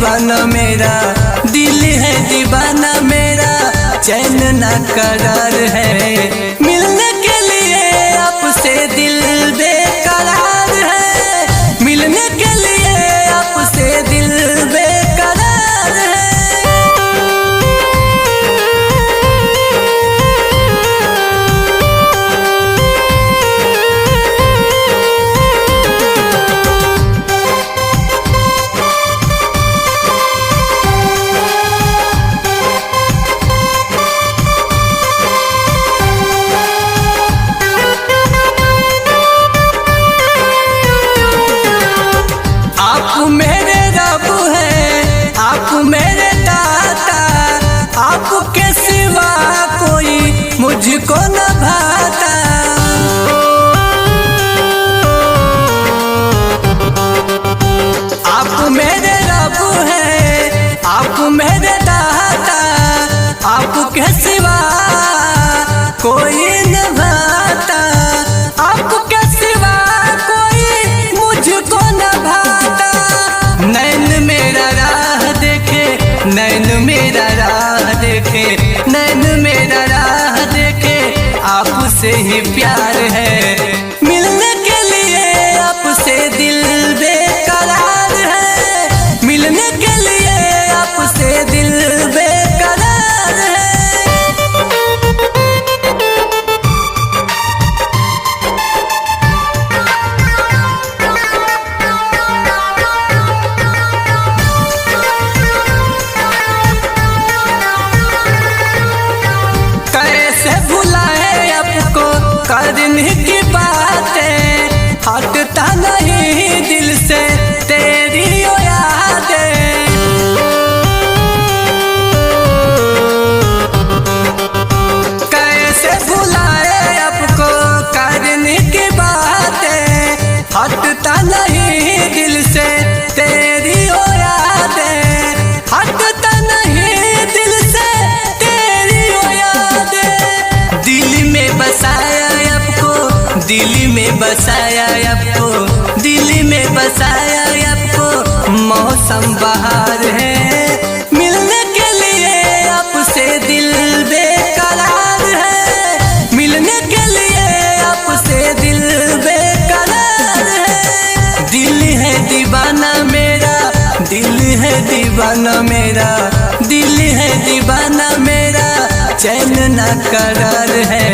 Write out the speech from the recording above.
दीवाना मेरा, दिल है दीवाना मेरा, चैन ना करार है। मिलने के लिए आपसे दिल बेकरार है, मिलने के लिए आपसे दिल बेकरार है। आप मेरे रब हैं, आप मेरे दाता, आपके सिवा कोई मुझको न भाता। आप मेरे रब हैं, आप मेरे दाता, आपके सिवा कोई न भाता, आपके सिवा कोई मुझको न भाता। नैन मेरा राह देखे, नैन मेरा राह देखे, नैन मेरा राह देखे, आपसे ही प्यार है। मिलने के लिए आपसे दिल बेकरार है, मिलने के लिए आपसे दिल बेकरार है। कैसे भुलाए आपको करने की बातें, हटता नहीं दिल से तेरी ओ यादें। कैसे भुलाए आपको करने की बातें, हटता नहीं दिल से तेरी ओ यादें, हटता नहीं दिल से तेरी ओ यादें। दिल में बसाया आपको, दिल में बसाया आपको, दिल में बसाया आपको मौसम बहार है। मिलने के लिए आपसे दिल बेकरार है, मिलने के लिए आपसे दिल बेकरार है। दिल है दीवाना मेरा, दिल है दीवाना मेरा, दिल है दीवाना मेरा, चैन ना करार है।